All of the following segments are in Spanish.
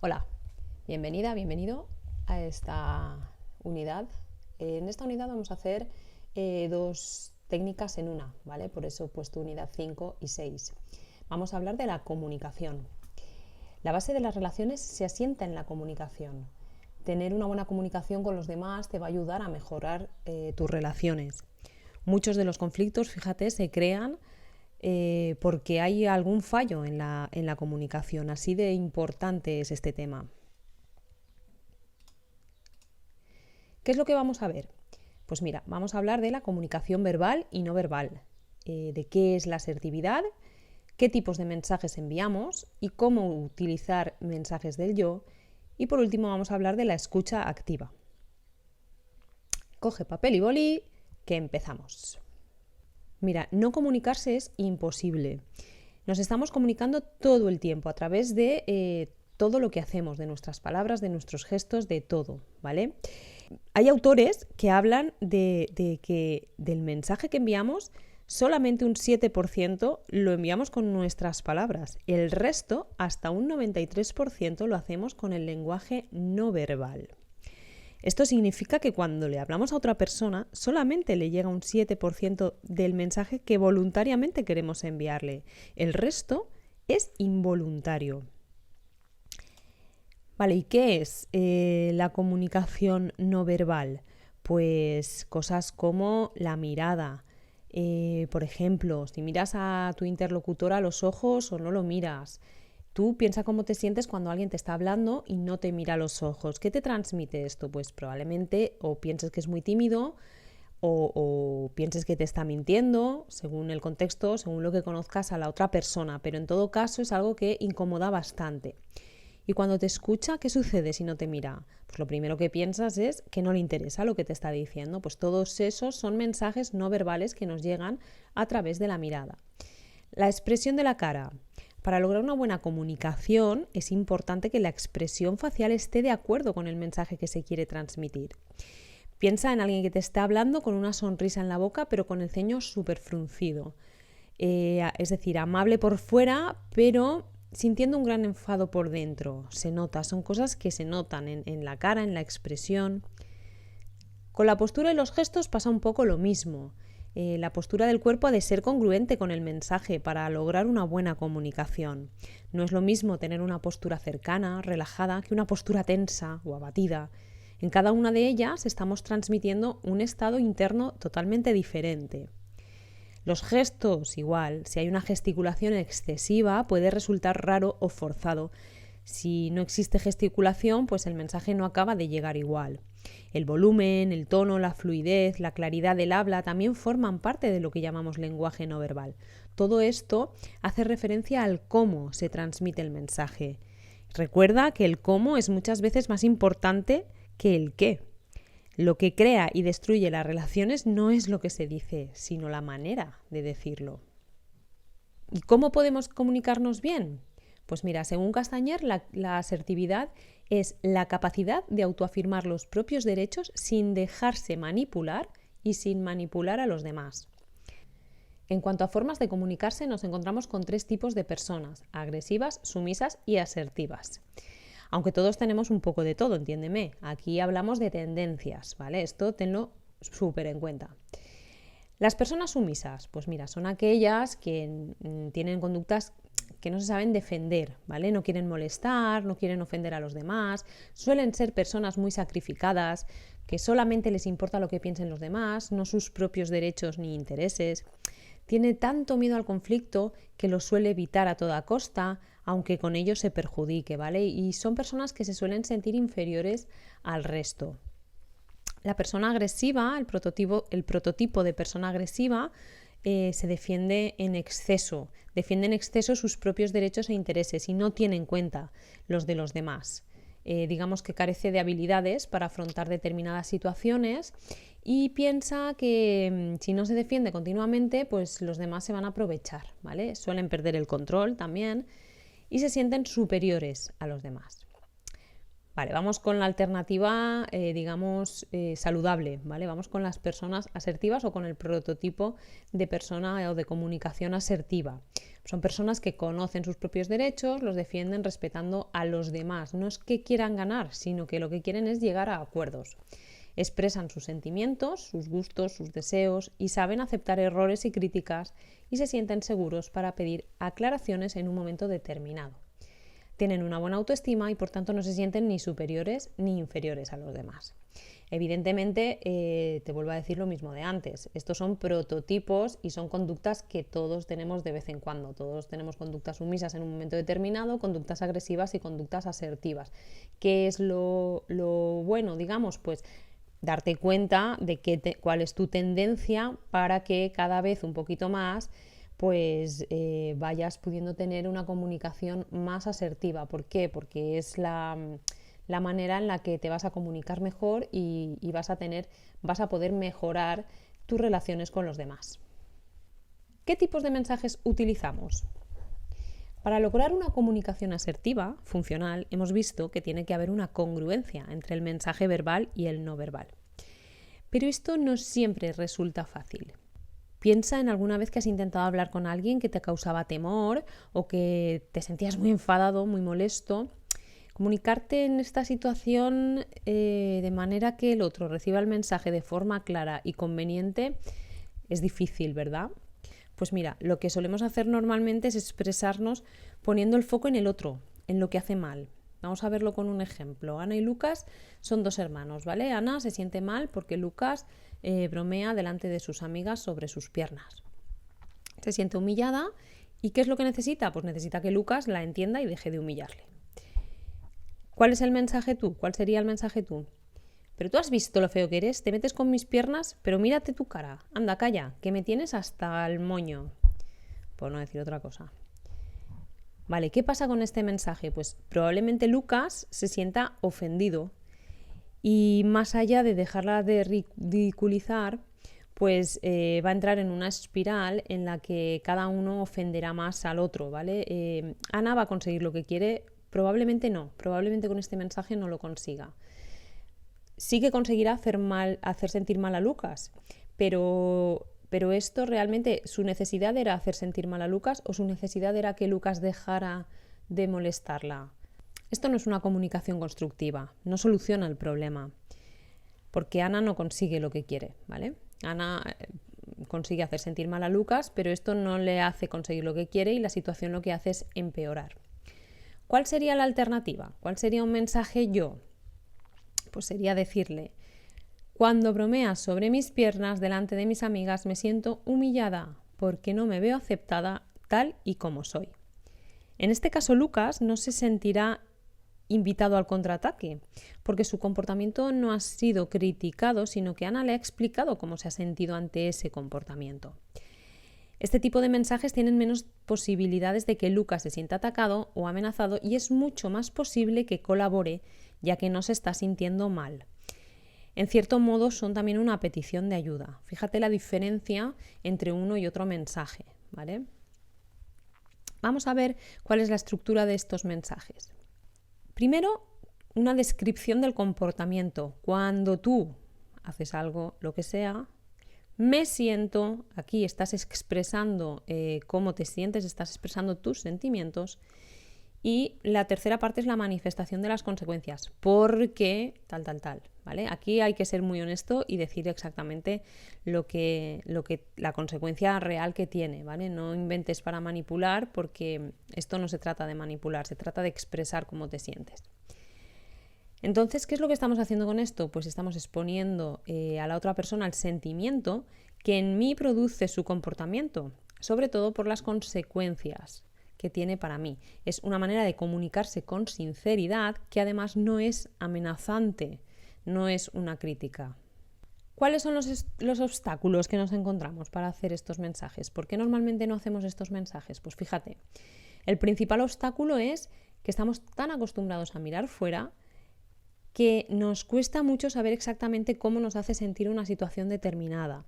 Hola, bienvenida, bienvenido a esta unidad. En esta unidad vamos a hacer dos técnicas en una, ¿vale? Por eso he puesto unidad 5 y 6. Vamos a hablar de la comunicación. La base de las relaciones se asienta en la comunicación. Tener una buena comunicación con los demás te va a ayudar a mejorar tus relaciones. Muchos de los conflictos, fíjate, se crean porque hay algún fallo en la comunicación. Así de importante es este tema. ¿Qué es lo que vamos a ver? Pues mira, vamos a hablar de la comunicación verbal y no verbal, de qué es la asertividad, qué tipos de mensajes enviamos y cómo utilizar mensajes del yo. Y por último vamos a hablar de la escucha activa. Coge papel y boli, que empezamos. Mira, no comunicarse es imposible. Nos estamos comunicando todo el tiempo a través de todo lo que hacemos, de nuestras palabras, de nuestros gestos, de todo, ¿vale? Hay autores que hablan de que del mensaje que enviamos, solamente un 7% lo enviamos con nuestras palabras. El resto, hasta un 93%, lo hacemos con el lenguaje no verbal. Esto significa que cuando le hablamos a otra persona, solamente le llega un 7% del mensaje que voluntariamente queremos enviarle. El resto es involuntario. Vale, ¿y qué es la comunicación no verbal? Pues cosas como la mirada. Por ejemplo, si miras a tu interlocutor a los ojos o no lo miras. Tú piensa cómo te sientes cuando alguien te está hablando y no te mira a los ojos. ¿Qué te transmite esto? Pues probablemente o pienses que es muy tímido o pienses que te está mintiendo, según el contexto, según lo que conozcas a la otra persona. Pero en todo caso es algo que incomoda bastante. Y cuando te escucha, ¿qué sucede si no te mira? Pues lo primero que piensas es que no le interesa lo que te está diciendo. Pues todos esos son mensajes no verbales que nos llegan a través de la mirada. La expresión de la cara. Para lograr una buena comunicación es importante que la expresión facial esté de acuerdo con el mensaje que se quiere transmitir. Piensa en alguien que te está hablando con una sonrisa en la boca, pero con el ceño súper fruncido. Es decir, amable por fuera, pero sintiendo un gran enfado por dentro. Se nota, son cosas que se notan en la cara, en la expresión. Con la postura y los gestos pasa un poco lo mismo. La postura del cuerpo ha de ser congruente con el mensaje para lograr una buena comunicación. No es lo mismo tener una postura cercana, relajada, que una postura tensa o abatida. En cada una de ellas estamos transmitiendo un estado interno totalmente diferente. Los gestos, igual, si hay una gesticulación excesiva, puede resultar raro o forzado. Si no existe gesticulación, pues el mensaje no acaba de llegar igual. El volumen, el tono, la fluidez, la claridad del habla también forman parte de lo que llamamos lenguaje no verbal. Todo esto hace referencia al cómo se transmite el mensaje. Recuerda que el cómo es muchas veces más importante que el qué. Lo que crea y destruye las relaciones no es lo que se dice, sino la manera de decirlo. ¿Y cómo podemos comunicarnos bien? Pues mira, según Castañer, la asertividad es la capacidad de autoafirmar los propios derechos sin dejarse manipular y sin manipular a los demás. En cuanto a formas de comunicarse, nos encontramos con tres tipos de personas: agresivas, sumisas y asertivas. Aunque todos tenemos un poco de todo, entiéndeme. Aquí hablamos de tendencias, ¿vale? Esto tenlo súper en cuenta. Las personas sumisas, pues mira, son aquellas que tienen conductas que no se saben defender, ¿vale? No quieren molestar, no quieren ofender a los demás, suelen ser personas muy sacrificadas, que solamente les importa lo que piensen los demás, no sus propios derechos ni intereses. Tiene tanto miedo al conflicto que lo suele evitar a toda costa, aunque con ello se perjudique, ¿vale? Y son personas que se suelen sentir inferiores al resto. La persona agresiva, el prototipo de persona agresiva, se defiende en exceso sus propios derechos e intereses y no tiene en cuenta los de los demás. Digamos que carece de habilidades para afrontar determinadas situaciones y piensa que si no se defiende continuamente, pues los demás se van a aprovechar, ¿vale? Suelen perder el control también y se sienten superiores a los demás. Vale, vamos con la alternativa, saludable, ¿vale? Vamos con las personas asertivas o con el prototipo de persona o de comunicación asertiva. Son personas que conocen sus propios derechos, los defienden respetando a los demás. No es que quieran ganar, sino que lo que quieren es llegar a acuerdos. Expresan sus sentimientos, sus gustos, sus deseos y saben aceptar errores y críticas y se sienten seguros para pedir aclaraciones en un momento determinado. Tienen una buena autoestima y por tanto no se sienten ni superiores ni inferiores a los demás. Evidentemente, te vuelvo a decir lo mismo de antes. Estos son prototipos y son conductas que todos tenemos de vez en cuando. Todos tenemos conductas sumisas en un momento determinado, conductas agresivas y conductas asertivas. ¿Qué es lo bueno? Digamos, pues darte cuenta de cuál es tu tendencia para que cada vez un poquito más pues vayas pudiendo tener una comunicación más asertiva. ¿Por qué? Porque es la manera en la que te vas a comunicar mejor y vas a poder mejorar tus relaciones con los demás. ¿Qué tipos de mensajes utilizamos? Para lograr una comunicación asertiva, funcional, hemos visto que tiene que haber una congruencia entre el mensaje verbal y el no verbal. Pero esto no siempre resulta fácil. Piensa en alguna vez que has intentado hablar con alguien que te causaba temor o que te sentías muy enfadado, muy molesto. Comunicarte en esta situación de manera que el otro reciba el mensaje de forma clara y conveniente es difícil, ¿verdad? Pues mira, lo que solemos hacer normalmente es expresarnos poniendo el foco en el otro, en lo que hace mal. Vamos a verlo con un ejemplo. Ana y Lucas son dos hermanos, ¿vale? Ana se siente mal porque Lucas bromea delante de sus amigas sobre sus piernas. Se siente humillada y ¿qué es lo que necesita? Pues necesita que Lucas la entienda y deje de humillarle. ¿Cuál es el mensaje tú? ¿Cuál sería el mensaje tú? Pero tú has visto lo feo que eres, te metes con mis piernas, pero mírate tu cara. Anda, calla, que me tienes hasta el moño. Por no decir otra cosa. Vale, ¿qué pasa con este mensaje? Pues probablemente Lucas se sienta ofendido y más allá de dejarla de ridiculizar, pues va a entrar en una espiral en la que cada uno ofenderá más al otro, ¿vale? Ana va a conseguir lo que quiere, probablemente no, probablemente con este mensaje no lo consiga. Sí que conseguirá hacer sentir mal a Lucas, pero esto realmente, ¿su necesidad era hacer sentir mal a Lucas o su necesidad era que Lucas dejara de molestarla? Esto no es una comunicación constructiva, no soluciona el problema, porque Ana no consigue lo que quiere, ¿vale? Ana consigue hacer sentir mal a Lucas, pero esto no le hace conseguir lo que quiere y la situación lo que hace es empeorar. ¿Cuál sería la alternativa? ¿Cuál sería un mensaje yo? Pues sería decirle: cuando bromeas sobre mis piernas delante de mis amigas me siento humillada porque no me veo aceptada tal y como soy. En este caso Lucas no se sentirá invitado al contraataque porque su comportamiento no ha sido criticado, sino que Ana le ha explicado cómo se ha sentido ante ese comportamiento. Este tipo de mensajes tienen menos posibilidades de que Lucas se sienta atacado o amenazado y es mucho más posible que colabore, ya que no se está sintiendo mal. En cierto modo son también una petición de ayuda. Fíjate la diferencia entre uno y otro mensaje, ¿vale? Vamos a ver cuál es la estructura de estos mensajes. Primero, una descripción del comportamiento. Cuando tú haces algo, lo que sea, me siento, aquí estás expresando cómo te sientes, estás expresando tus sentimientos. Y la tercera parte es la manifestación de las consecuencias. Porque tal, ¿vale? Aquí hay que ser muy honesto y decir exactamente lo que la consecuencia real que tiene, ¿vale? No inventes para manipular, porque esto no se trata de manipular, se trata de expresar cómo te sientes. Entonces, ¿qué es lo que estamos haciendo con esto? Pues estamos exponiendo a la otra persona el sentimiento que en mí produce su comportamiento, sobre todo por las consecuencias que tiene para mí. Es una manera de comunicarse con sinceridad que además no es amenazante, no es una crítica. ¿Cuáles son los obstáculos que nos encontramos para hacer estos mensajes? ¿Por qué normalmente no hacemos estos mensajes? Pues fíjate, el principal obstáculo es que estamos tan acostumbrados a mirar fuera que nos cuesta mucho saber exactamente cómo nos hace sentir una situación determinada.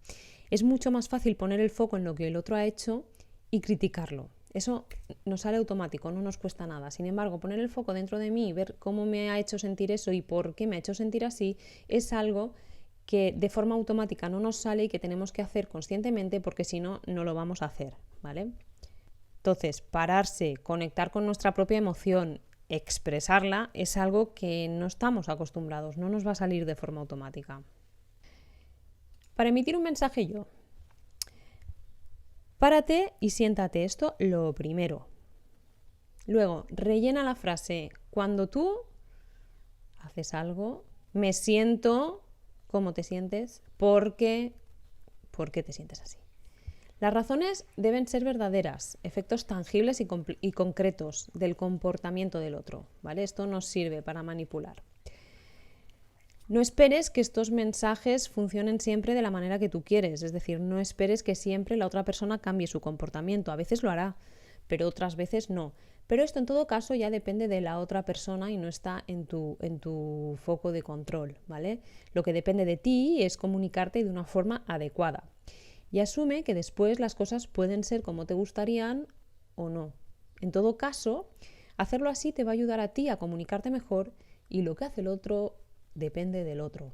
Es mucho más fácil poner el foco en lo que el otro ha hecho y criticarlo. Eso nos sale automático, no nos cuesta nada. Sin embargo, poner el foco dentro de mí, ver cómo me ha hecho sentir eso y por qué me ha hecho sentir así, es algo que de forma automática no nos sale y que tenemos que hacer conscientemente, porque si no, no lo vamos a hacer, ¿vale? Entonces, pararse, conectar con nuestra propia emoción, expresarla, es algo que no estamos acostumbrados, no nos va a salir de forma automática. Para emitir un mensaje yo, párate y siéntate, esto lo primero. Luego, rellena la frase, cuando tú haces algo, me siento, ¿cómo te sientes? ¿Por qué te sientes así? Las razones deben ser verdaderas, efectos tangibles y concretos del comportamiento del otro, ¿vale? Esto nos sirve para manipular. No esperes que estos mensajes funcionen siempre de la manera que tú quieres, es decir, no esperes que siempre la otra persona cambie su comportamiento. A veces lo hará, pero otras veces no. Pero esto en todo caso ya depende de la otra persona y no está en tu foco de control, ¿vale? Lo que depende de ti es comunicarte de una forma adecuada. Y asume que después las cosas pueden ser como te gustarían o no. En todo caso, hacerlo así te va a ayudar a ti a comunicarte mejor y lo que hace el otro depende del otro.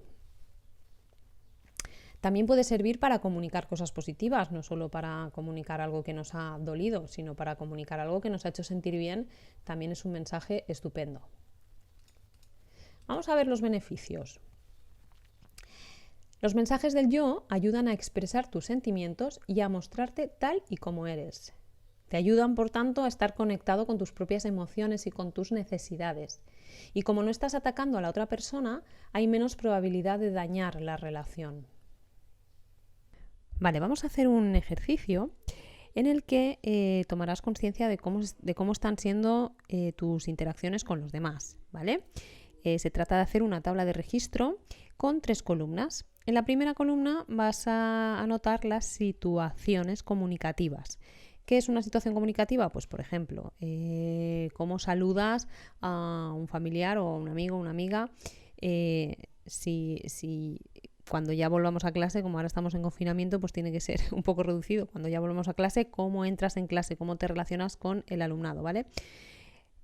También puede servir para comunicar cosas positivas, no solo para comunicar algo que nos ha dolido, sino para comunicar algo que nos ha hecho sentir bien. También es un mensaje estupendo. Vamos a ver los beneficios. Los mensajes del yo ayudan a expresar tus sentimientos y a mostrarte tal y como eres. Te ayudan, por tanto, a estar conectado con tus propias emociones y con tus necesidades. Y como no estás atacando a la otra persona, hay menos probabilidad de dañar la relación. Vale, vamos a hacer un ejercicio en el que tomarás conciencia de cómo están siendo tus interacciones con los demás, ¿vale? Se trata de hacer una tabla de registro con 3 columnas. En la primera columna vas a anotar las situaciones comunicativas. ¿Qué es una situación comunicativa? Pues, por ejemplo, cómo saludas a un familiar o a un amigo o una amiga. Si cuando ya volvamos a clase, como ahora estamos en confinamiento, pues tiene que ser un poco reducido. Cuando ya volvamos a clase, cómo entras en clase, cómo te relacionas con el alumnado, ¿vale?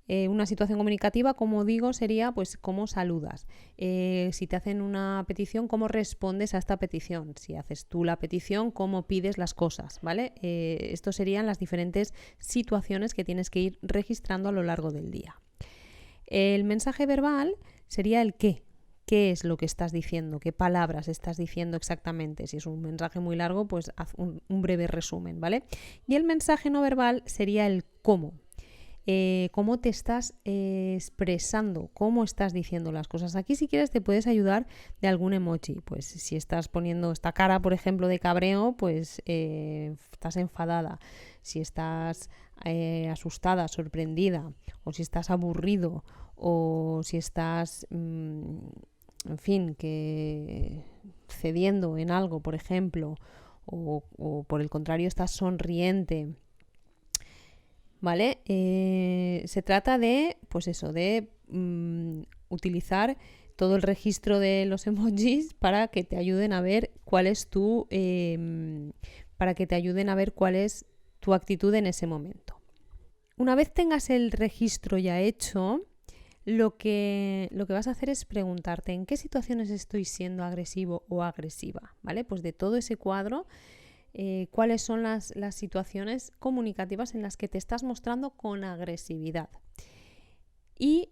Una situación comunicativa, como digo, sería pues cómo saludas. Si te hacen una petición, cómo respondes a esta petición. Si haces tú la petición, cómo pides las cosas, ¿vale? Estos serían las diferentes situaciones que tienes que ir registrando a lo largo del día. El mensaje verbal sería el qué. ¿Qué es lo que estás diciendo? ¿Qué palabras estás diciendo exactamente? Si es un mensaje muy largo, pues haz un breve resumen, ¿vale? Y el mensaje no verbal sería el cómo. Cómo te estás expresando, cómo estás diciendo las cosas. Aquí, si quieres, te puedes ayudar de algún emoji. Pues si estás poniendo esta cara, por ejemplo, de cabreo, pues estás enfadada. Si estás asustada, sorprendida, o si estás aburrido, o si estás, en fin, que cediendo en algo, por ejemplo, o por el contrario, estás sonriente. ¿Vale? Se trata de, pues eso, de utilizar todo el registro de los emojis para que te ayuden a ver cuál es tu actitud en ese momento. Una vez tengas el registro ya hecho, lo que vas a hacer es preguntarte en qué situaciones estoy siendo agresivo o agresiva, ¿vale? Pues de todo ese cuadro, cuáles son las situaciones comunicativas en las que te estás mostrando con agresividad. Y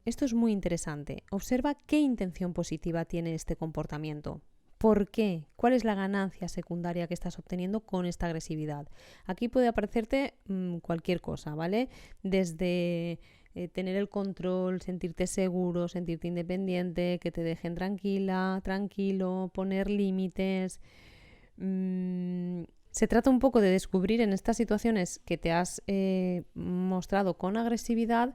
esto es muy interesante. Observa qué intención positiva tiene este comportamiento. ¿Por qué? ¿Cuál es la ganancia secundaria que estás obteniendo con esta agresividad? Aquí puede aparecerte cualquier cosa, ¿vale? Desde tener el control, sentirte seguro, sentirte independiente, que te dejen tranquila, tranquilo, poner límites. Se trata un poco de descubrir en estas situaciones que te has mostrado con agresividad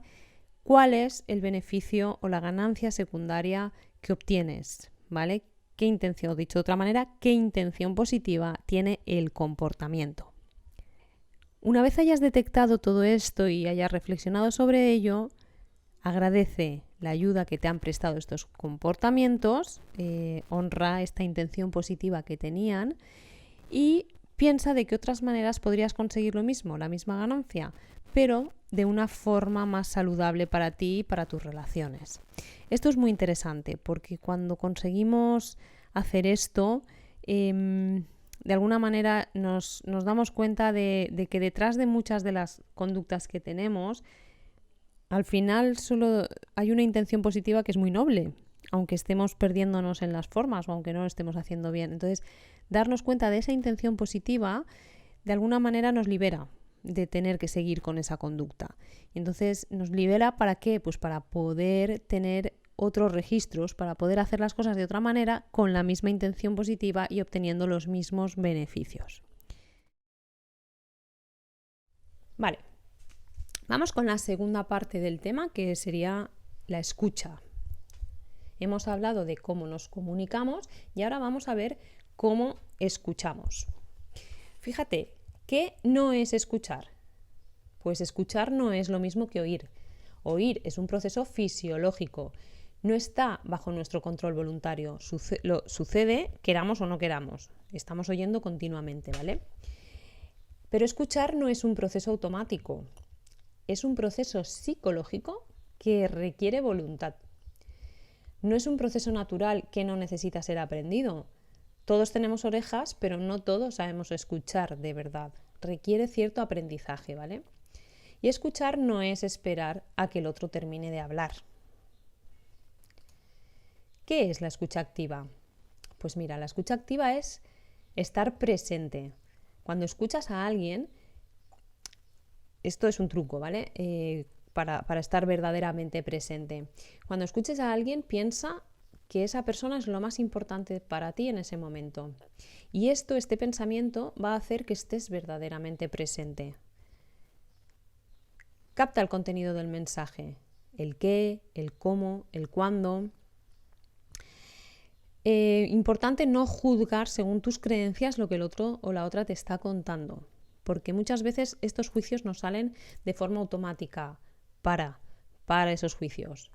cuál es el beneficio o la ganancia secundaria que obtienes, ¿vale? ¿Qué intención, dicho de otra manera, qué intención positiva tiene el comportamiento? Una vez hayas detectado todo esto y hayas reflexionado sobre ello, agradece la ayuda que te han prestado estos comportamientos, honra esta intención positiva que tenían y piensa de qué otras maneras podrías conseguir lo mismo, la misma ganancia, pero de una forma más saludable para ti y para tus relaciones. Esto es muy interesante porque cuando conseguimos hacer esto, de alguna manera nos damos cuenta de que detrás de muchas de las conductas que tenemos, al final solo hay una intención positiva que es muy noble, aunque estemos perdiéndonos en las formas o aunque no lo estemos haciendo bien. Entonces, darnos cuenta de esa intención positiva, de alguna manera nos libera de tener que seguir con esa conducta. Y entonces, ¿nos libera para qué? Pues para poder tener otros registros, para poder hacer las cosas de otra manera con la misma intención positiva y obteniendo los mismos beneficios. Vale, vamos con la segunda parte del tema, que sería la escucha. Hemos hablado de cómo nos comunicamos y ahora vamos a ver cómo escuchamos. Fíjate, ¿qué no es escuchar? Pues escuchar no es lo mismo que oír. Oír es un proceso fisiológico. No está bajo nuestro control voluntario. Sucede, queramos o no queramos. Estamos oyendo continuamente, ¿vale? Pero escuchar no es un proceso automático. Es un proceso psicológico que requiere voluntad. No es un proceso natural que no necesita ser aprendido. Todos tenemos orejas, pero no todos sabemos escuchar de verdad. Requiere cierto aprendizaje, ¿vale? Y escuchar no es esperar a que el otro termine de hablar. ¿Qué es la escucha activa? Pues mira, la escucha activa es estar presente. Cuando escuchas a alguien, esto es un truco, ¿vale? Para estar verdaderamente presente. Cuando escuches a alguien, piensa que esa persona es lo más importante para ti en ese momento. Y este pensamiento va a hacer que estés verdaderamente presente. Capta el contenido del mensaje, el qué, el cómo, el cuándo. Importante no juzgar según tus creencias lo que el otro o la otra te está contando, porque muchas veces estos juicios nos salen de forma automática. Para esos juicios.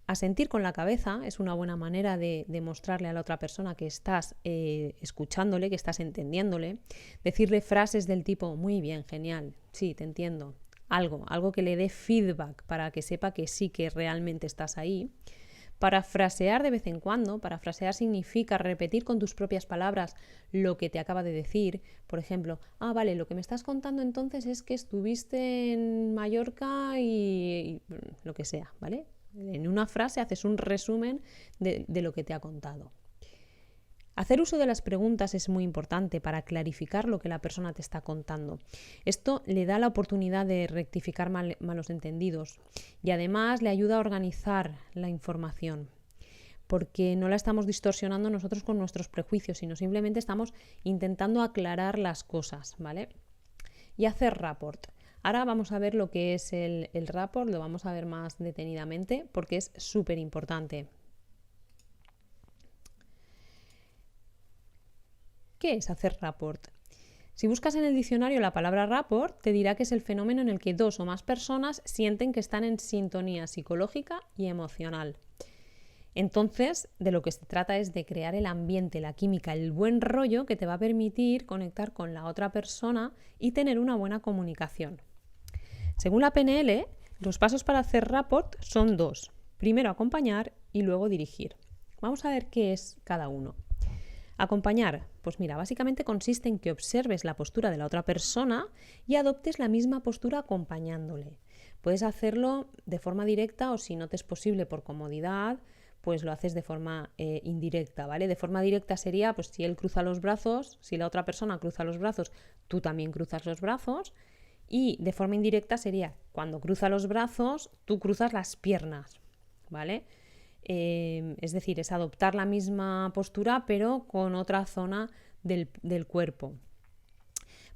Asentir con la cabeza es una buena manera de mostrarle a la otra persona que estás escuchándole, que estás entendiéndole. Decirle frases del tipo, muy bien, genial, sí, te entiendo. Algo que le dé feedback para que sepa que sí, que realmente estás ahí. Parafrasear de vez en cuando. Parafrasear significa repetir con tus propias palabras lo que te acaba de decir. Por ejemplo, vale, lo que me estás contando entonces es que estuviste en Mallorca y lo que sea, ¿vale? En una frase haces un resumen de lo que te ha contado. Hacer uso de las preguntas es muy importante para clarificar lo que la persona te está contando. Esto le da la oportunidad de rectificar malos entendidos y además le ayuda a organizar la información, porque no la estamos distorsionando nosotros con nuestros prejuicios, sino simplemente estamos intentando aclarar las cosas, ¿vale? Y hacer rapport. Ahora vamos a ver lo que es el rapport, lo vamos a ver más detenidamente porque es súper importante. ¿Qué es hacer rapport? Si buscas en el diccionario la palabra rapport, te dirá que es el fenómeno en el que dos o más personas sienten que están en sintonía psicológica y emocional. Entonces, de lo que se trata es de crear el ambiente, la química, el buen rollo que te va a permitir conectar con la otra persona y tener una buena comunicación. Según la PNL, los pasos para hacer rapport son dos. Primero acompañar y luego dirigir. Vamos a ver qué es cada uno. Acompañar, pues mira, básicamente consiste en que observes la postura de la otra persona y adoptes la misma postura acompañándole. Puedes hacerlo de forma directa o si no te es posible por comodidad, pues lo haces de forma indirecta, ¿vale? De forma directa sería, pues si él cruza los brazos, si la otra persona cruza los brazos, tú también cruzas los brazos. Y de forma indirecta sería, cuando cruza los brazos, tú cruzas las piernas, ¿vale? Es decir, es adoptar la misma postura pero con otra zona del cuerpo.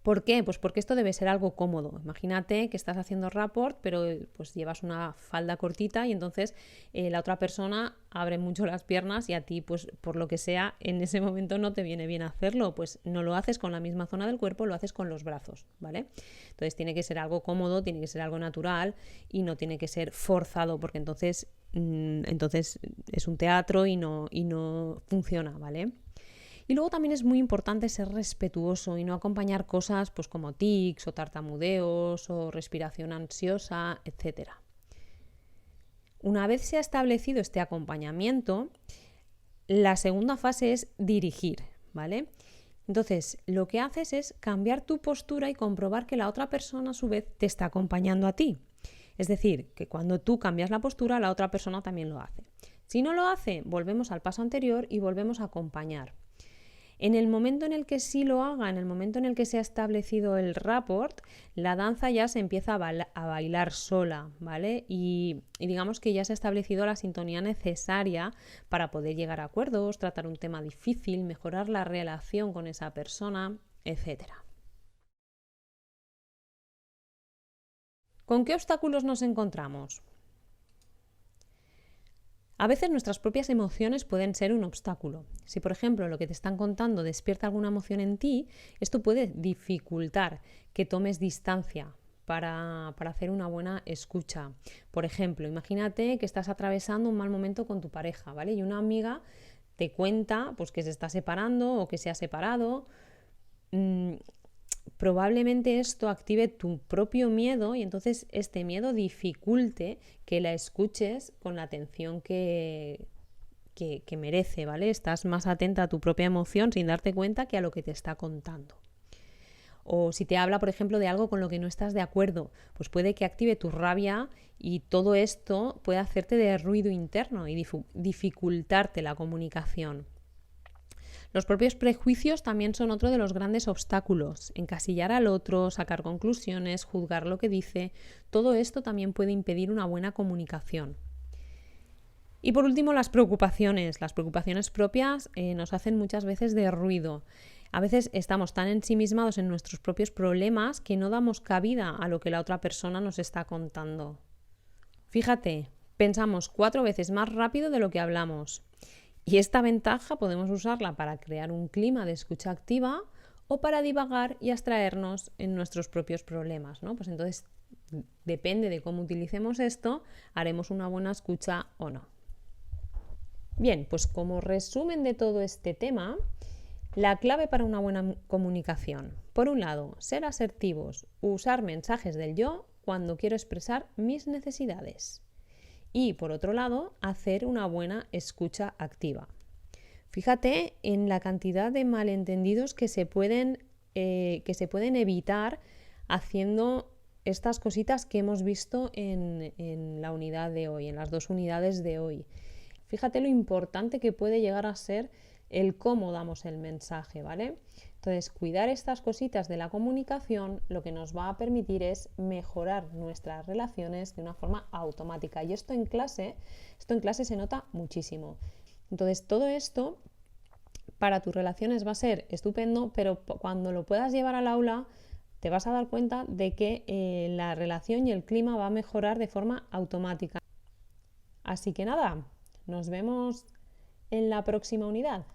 ¿Por qué? Pues porque esto debe ser algo cómodo. Imagínate que estás haciendo rapport, pero pues llevas una falda cortita y entonces la otra persona abre mucho las piernas y a ti, pues por lo que sea, en ese momento no te viene bien hacerlo. Pues no lo haces con la misma zona del cuerpo, lo haces con los brazos, ¿vale? Entonces tiene que ser algo cómodo, tiene que ser algo natural y no tiene que ser forzado, porque entonces es un teatro y no funciona, ¿vale? Y luego también es muy importante ser respetuoso y no acompañar cosas pues, como tics o tartamudeos o respiración ansiosa, etc. Una vez se ha establecido este acompañamiento, la segunda fase es dirigir, ¿vale? Entonces, lo que haces es cambiar tu postura y comprobar que la otra persona a su vez te está acompañando a ti. Es decir, que cuando tú cambias la postura, la otra persona también lo hace. Si no lo hace, volvemos al paso anterior y volvemos a acompañar. En el momento en el que sí lo haga, en el momento en el que se ha establecido el rapport, la danza ya se empieza a bailar sola, ¿vale? Y digamos que ya se ha establecido la sintonía necesaria para poder llegar a acuerdos, tratar un tema difícil, mejorar la relación con esa persona, etc. ¿Con qué obstáculos nos encontramos? A veces nuestras propias emociones pueden ser un obstáculo. Si, por ejemplo, lo que te están contando despierta alguna emoción en ti, esto puede dificultar que tomes distancia para hacer una buena escucha. Por ejemplo, imagínate que estás atravesando un mal momento con tu pareja, ¿vale? Y una amiga te cuenta pues, que se está separando o que se ha separado. Probablemente esto active tu propio miedo y entonces este miedo dificulte que la escuches con la atención que merece, ¿vale? Estás más atenta a tu propia emoción sin darte cuenta que a lo que te está contando. O si te habla, por ejemplo, de algo con lo que no estás de acuerdo, pues puede que active tu rabia y todo esto puede hacerte de ruido interno y dificultarte la comunicación. Los propios prejuicios también son otro de los grandes obstáculos. Encasillar al otro, sacar conclusiones, juzgar lo que dice, todo esto también puede impedir una buena comunicación. Y por último, las preocupaciones. Las preocupaciones propias nos hacen muchas veces de ruido. A veces estamos tan ensimismados en nuestros propios problemas que no damos cabida a lo que la otra persona nos está contando. Fíjate, pensamos 4 veces más rápido de lo que hablamos. Y esta ventaja podemos usarla para crear un clima de escucha activa o para divagar y abstraernos en nuestros propios problemas, ¿no? Pues entonces, depende de cómo utilicemos esto, haremos una buena escucha o no. Bien, pues como resumen de todo este tema, la clave para una buena comunicación. Por un lado, ser asertivos, usar mensajes del yo cuando quiero expresar mis necesidades. Y, por otro lado, hacer una buena escucha activa. Fíjate en la cantidad de malentendidos que se pueden evitar haciendo estas cositas que hemos visto en la unidad de hoy, en las 2 unidades de hoy. Fíjate lo importante que puede llegar a ser el cómo damos el mensaje, ¿vale? Entonces, cuidar estas cositas de la comunicación lo que nos va a permitir es mejorar nuestras relaciones de una forma automática. Y esto en clase se nota muchísimo. Entonces, todo esto para tus relaciones va a ser estupendo, pero cuando lo puedas llevar al aula, te vas a dar cuenta de que la relación y el clima va a mejorar de forma automática. Así que nada, nos vemos en la próxima unidad.